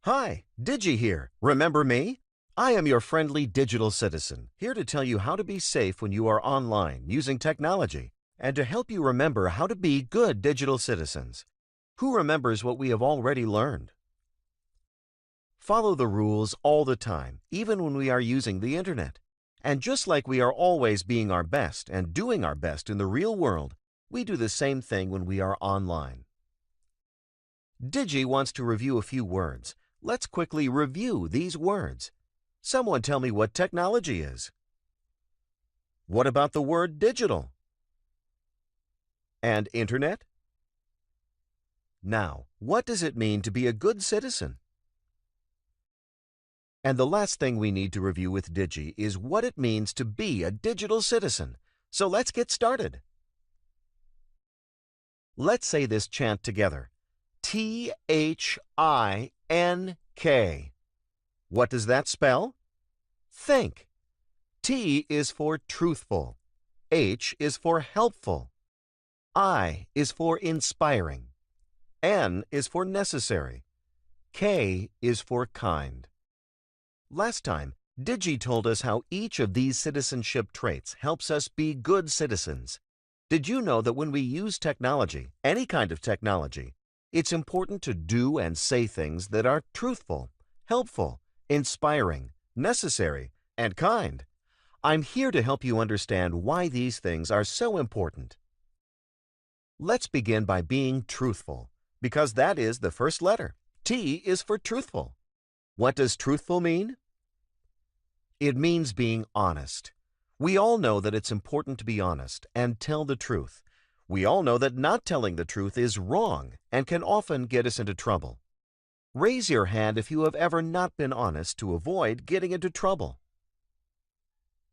Hi, Digi here. Remember me? I am your friendly digital citizen, here to tell you how to be safe when you are online using technology and to help you remember how to be good digital citizens. Who remembers what we have already learned? Follow the rules all the time, even when we are using the internet. And just like we are always being our best and doing our best in the real world, we do the same thing when we are online. Digi wants to review a few words. Let's quickly review these words. Someone tell me what technology is. What about the word digital? And internet? Now, what does it mean to be a good citizen? And the last thing we need to review with Digi is what it means to be a digital citizen. So let's get started. Let's say this chant together. T-H-I-N-K. What does that spell? Think. T is for truthful. H is for helpful. I is for inspiring. N is for necessary. K is for kind. Last time, Digi told us how each of these citizenship traits helps us be good citizens. Did you know that when we use technology, any kind of technology, it's important to do and say things that are truthful, helpful, inspiring, necessary, and kind? I'm here to help you understand why these things are so important. Let's begin by being truthful, because that is the first letter. T is for truthful. What does truthful mean? It means being honest. We all know that it's important to be honest and tell the truth. We all know that not telling the truth is wrong and can often get us into trouble. Raise your hand if you have ever not been honest to avoid getting into trouble.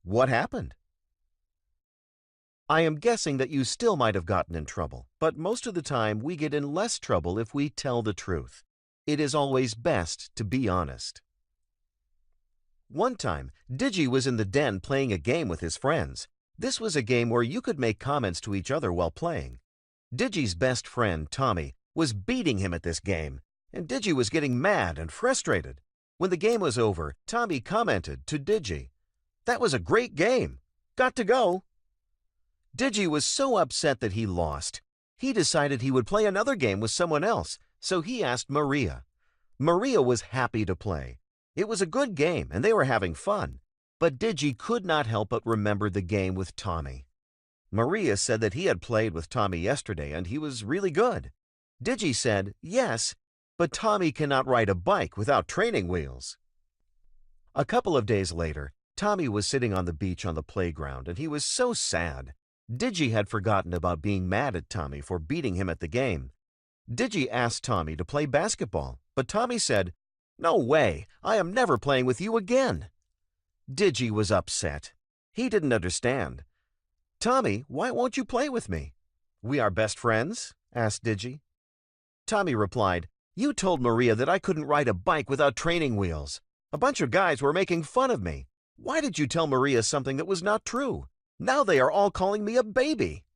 What happened? I am guessing that you still might have gotten in trouble, but most of the time we get in less trouble if we tell the truth. It is always best to be honest. One time, Digi was in the den playing a game with his friends. This was a game where you could make comments to each other while playing. Digi's best friend, Tommy, was beating him at this game, and Digi was getting mad and frustrated. When the game was over, Tommy commented to Digi, "That was a great game. Got to go." Digi was so upset that he lost. He decided he would play another game with someone else, so he asked Maria. Maria was happy to play. It was a good game, and they were having fun. But Digi could not help but remember the game with Tommy. Maria said that he had played with Tommy yesterday and he was really good. Digi said, "Yes, but Tommy cannot ride a bike without training wheels." A couple of days later, Tommy was sitting on the beach on the playground and he was so sad. Digi had forgotten about being mad at Tommy for beating him at the game. Digi asked Tommy to play basketball, but Tommy said, "No way, I am never playing with you again." Digi was upset. He didn't understand. "Tommy, why won't you play with me?" "We are best friends?" asked Digi. Tommy replied, "You told Maria that I couldn't ride a bike without training wheels. A bunch of guys were making fun of me. Why did you tell Maria something that was not true? Now they are all calling me a baby."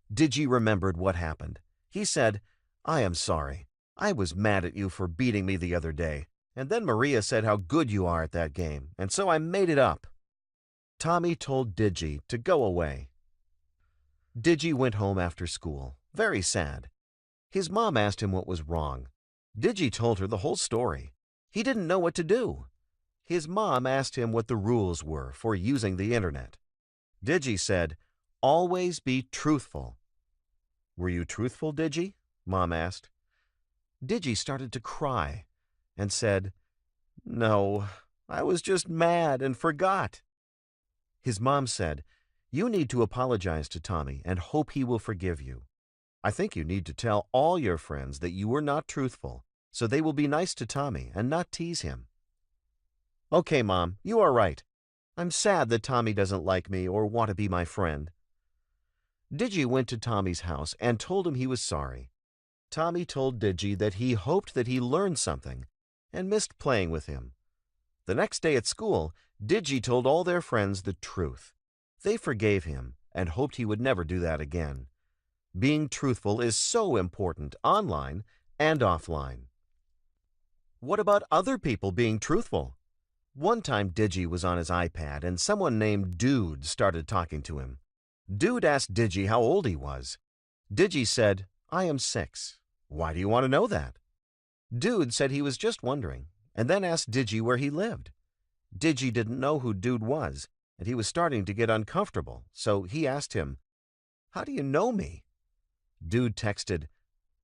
Digi remembered what happened. He said, "I am sorry. I was mad at you for beating me the other day. And then Maria said how good you are at that game, and so I made it up." Tommy told Digi to go away. Digi went home after school, very sad. His mom asked him what was wrong. Digi told her the whole story. He didn't know what to do. His mom asked him what the rules were for using the internet. Digi said, "Always be truthful." "Were you truthful, Digi?" Mom asked. Digi started to cry and said, "No, I was just mad and forgot." His mom said, "You need to apologize to Tommy and hope he will forgive you. I think you need to tell all your friends that you were not truthful, so they will be nice to Tommy and not tease him." "Okay, Mom, you are right. I'm sad that Tommy doesn't like me or want to be my friend." Digi went to Tommy's house and told him he was sorry. Tommy told Digi that he hoped that he learned something and missed playing with him. The next day at school, Digi told all their friends the truth. They forgave him and hoped he would never do that again. Being truthful is so important online and offline. What about other people being truthful? One time Digi was on his iPad and someone named Dude started talking to him. Dude asked Digi how old he was. Digi said, "I am 6. Why do you want to know that?" Dude said he was just wondering, and then asked Digi where he lived. Digi didn't know who Dude was, and he was starting to get uncomfortable, so he asked him, "How do you know me?" Dude texted,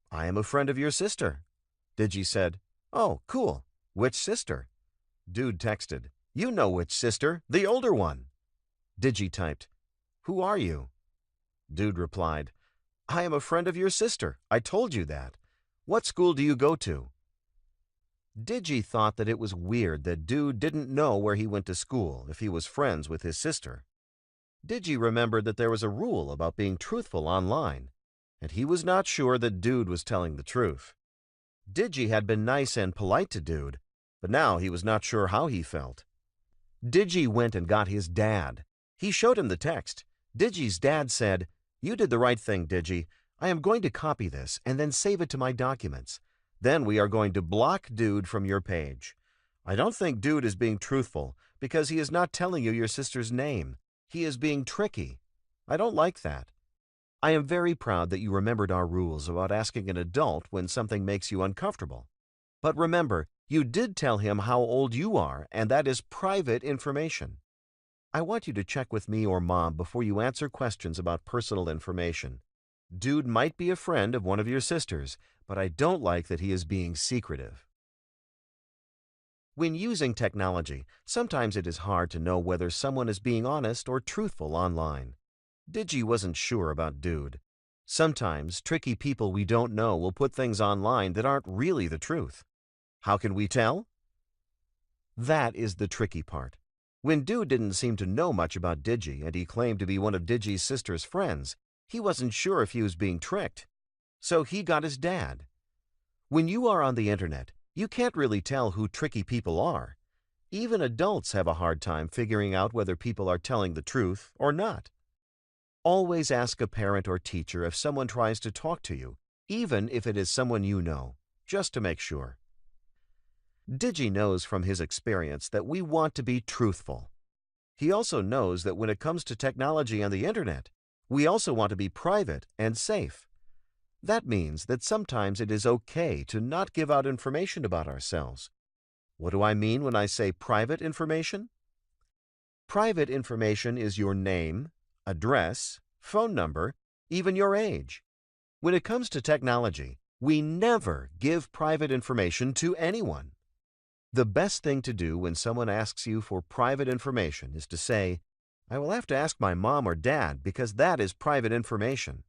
"I am a friend of your sister." Digi said, "Oh, cool. Which sister?" Dude texted, "You know which sister, the older one." Digi typed, "Who are you?" Dude replied, "I am a friend of your sister. I told you that. What school do you go to?" Digi thought that it was weird that Dude didn't know where he went to school if he was friends with his sister. Digi remembered that there was a rule about being truthful online, and he was not sure that Dude was telling the truth. Digi had been nice and polite to Dude, but now he was not sure how he felt. Digi went and got his dad. He showed him the text. Digi's dad said, "You did the right thing, Digi. I am going to copy this and then save it to my documents. Then we are going to block Dude from your page. I don't think Dude is being truthful because he is not telling you your sister's name. He is being tricky. I don't like that. I am very proud that you remembered our rules about asking an adult when something makes you uncomfortable. But remember, you did tell him how old you are, and that is private information. I want you to check with me or Mom before you answer questions about personal information. Dude might be a friend of one of your sisters, but I don't like that he is being secretive." When using technology, sometimes it is hard to know whether someone is being honest or truthful online. Digi wasn't sure about Dude. Sometimes tricky people we don't know will put things online that aren't really the truth. How can we tell? That is the tricky part. When Dude didn't seem to know much about Digi and he claimed to be one of Digi's sister's friends, he wasn't sure if he was being tricked. So he got his dad. When you are on the internet, you can't really tell who tricky people are. Even adults have a hard time figuring out whether people are telling the truth or not. Always ask a parent or teacher if someone tries to talk to you, even if it is someone you know, just to make sure. Digi knows from his experience that we want to be truthful. He also knows that when it comes to technology and the internet, we also want to be private and safe. That means that sometimes it is okay to not give out information about ourselves. What do I mean when I say private information? Private information is your name, address, phone number, even your age. When it comes to technology, we never give private information to anyone. The best thing to do when someone asks you for private information is to say, "I will have to ask my mom or dad because that is private information."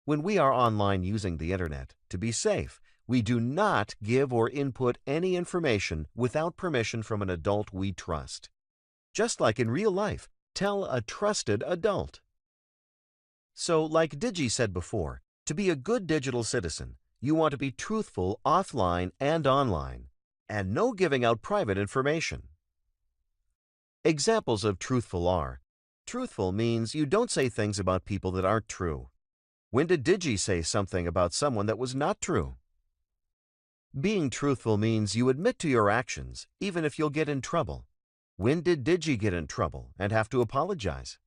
When we are online using the internet, to be safe, we do not give or input any information without permission from an adult we trust. Just like in real life, tell a trusted adult. So, like Digi said before, to be a good digital citizen, you want to be truthful offline and online, and no giving out private information. Examples of truthful are: truthful means you don't say things about people that aren't true. When did Digi say something about someone that was not true? Being truthful means you admit to your actions, even if you'll get in trouble. When did Digi get in trouble and have to apologize?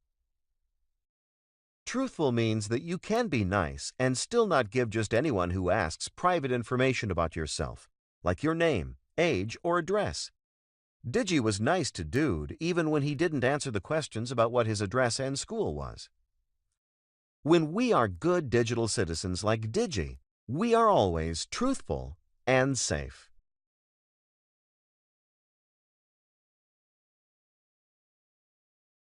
Truthful means that you can be nice and still not give just anyone who asks private information about yourself, like your name, age, or address. Digi was nice to Dude even when he didn't answer the questions about what his address and school was. When we are good digital citizens like Digi, we are always truthful and safe.